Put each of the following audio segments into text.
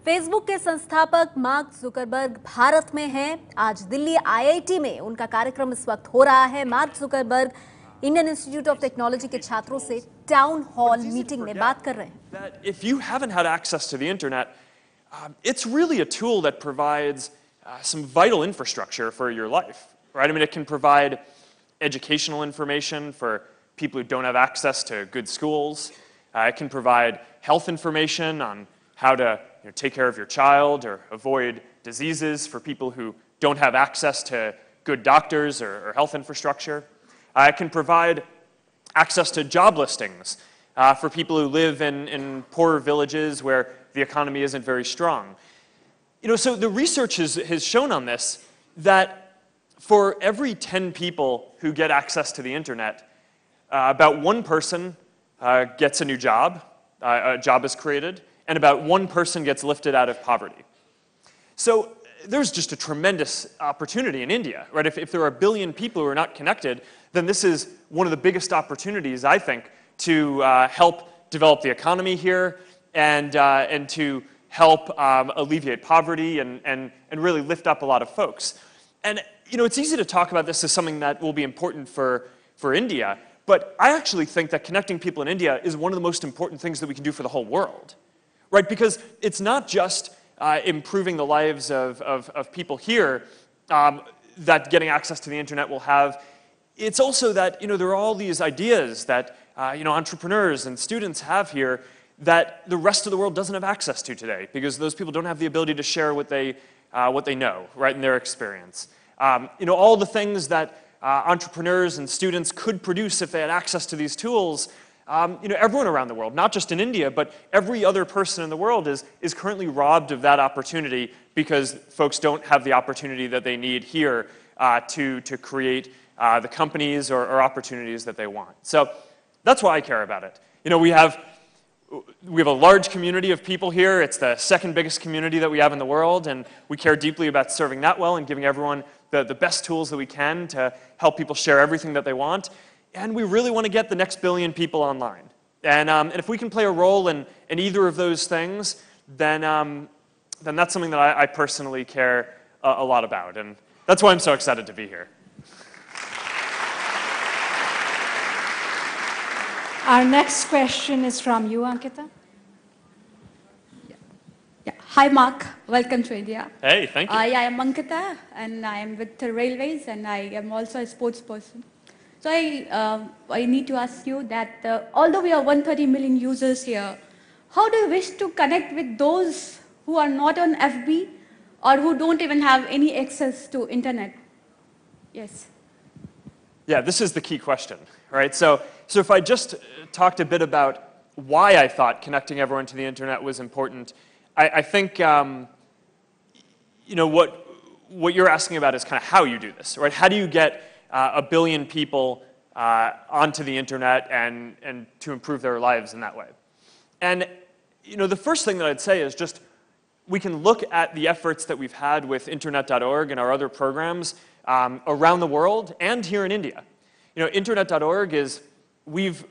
Facebook के संस्थापक mark Zuckerberg Bharat में हैं। आज दिल्ली आईआईटी में उनका कार्यक्रम इस वक्त हो रहा है। Mark Zuckerberg Indian institute of technology के छात्रों से टाउन हॉल मीटिंग में बात कर रहे हैं। If you haven't had access to the internet, it's really a tool that provides some vital infrastructure for your life, right? I mean, it can provide educational information for people who don't have access to good schools. It can provide health information on how to take care of your child or avoid diseases for people who don't have access to good doctors or health infrastructure. It can provide access to job listings for people who live in poorer villages where the economy isn't very strong. So the research has shown on this that for every 10 people who get access to the internet, about one person gets a new job, a job is created, and about one person gets lifted out of poverty. So there's just a tremendous opportunity in India, right? If there are a billion people who are not connected, then this is one of the biggest opportunities, I think, to help develop the economy here and to help alleviate poverty and really lift up a lot of folks. And it's easy to talk about this as something that will be important for India, but I actually think that connecting people in India is one of the most important things that we can do for the whole world, right? Because it's not just improving the lives of people here that getting access to the internet will have. It's also that there are all these ideas that entrepreneurs and students have here that the rest of the world doesn't have access to today, because those people don't have the ability to share what they know, right, in their experience. All the things that entrepreneurs and students could produce if they had access to these tools. Everyone around the world, not just in India, but every other person in the world is currently robbed of that opportunity because folks don't have the opportunity that they need here to create the companies or opportunities that they want. So that's why I care about it. We have a large community of people here. It's the second biggest community that we have in the world, and we care deeply about serving that well and giving everyone the best tools that we can to help people share everything that they want. And we really want to get the next billion people online. And if we can play a role in either of those things, then that's something that I personally care a lot about. And that's why I'm so excited to be here. Our next question is from you, Ankita. Yeah. Hi, Mark. Welcome to India. Hey, thank you. I am Ankita, and I am with the Railways, and I am also a sports person. So I need to ask you that although we are 130 million users here, how do you wish to connect with those who are not on FB or who don't even have any access to internet? Yes. Yeah, this is the key question, right? So if I just talked a bit about why I thought connecting everyone to the internet was important, I think what you're asking about is kind of how you do this, right? How do you get a billion people onto the internet and to improve their lives in that way? And the first thing that I'd say is just we can look at the efforts that we've had with Internet.org and our other programs around the world and here in India. Internet.org is, we've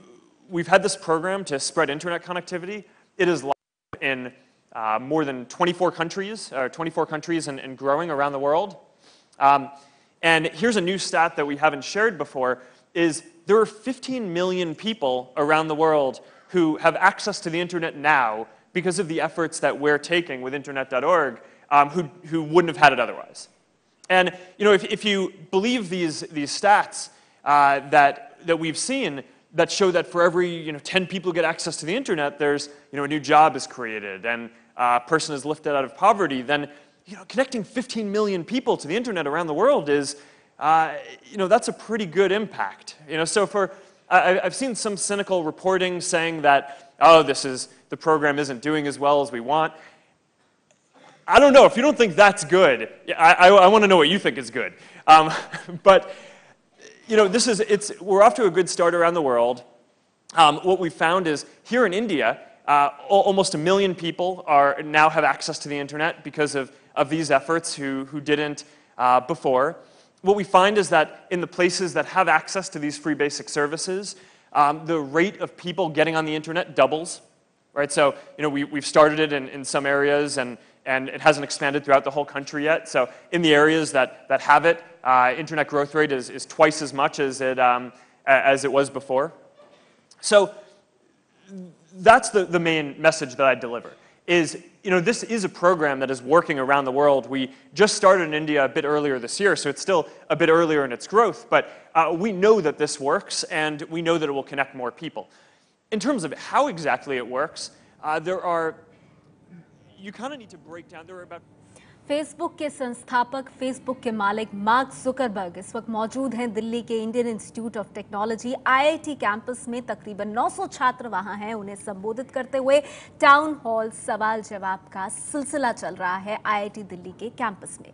had this program to spread internet connectivity. It is live in more than 24 countries and growing around the world. And here's a new stat that we haven't shared before, is there are 15 million people around the world who have access to the internet now because of the efforts that we're taking with Internet.org who wouldn't have had it otherwise. And if you believe these stats that we've seen that show that for every 10 people who get access to the internet, there's a new job is created and a person is lifted out of poverty, then connecting 15 million people to the internet around the world is, that's a pretty good impact. So I've seen some cynical reporting saying that, the program isn't doing as well as we want. I don't know. If you don't think that's good, I want to know what you think is good. But we're off to a good start around the world. What we found is here in India, almost 1 million people now have access to the internet because of these efforts who didn't before. What we find is that in the places that have access to these free basic services, the rate of people getting on the internet doubles. right? So, we've started it in some areas, and it hasn't expanded throughout the whole country yet. So in the areas that have it, internet growth rate is twice as much as it was before. So that's the main message that I deliver, is, this is a program that is working around the world. We just started in India a bit earlier this year, so it's still a bit earlier in its growth, but we know that this works, and we know that it will connect more people. In terms of how exactly it works, you kind of need to break down, there are about Facebook के संस्थापक, Facebook के मालिक mark Zuckerberg इस वक्त मौजूद हैं दिल्ली के Indian institute of technology IIT campus में। तकरीबन 900 छात्र वहां हैं। उन्हें संबोधित करते हुए टाउन हॉल सवाल जवाब का सिलसिला चल रहा है IIT दिल्ली के कैंपस में।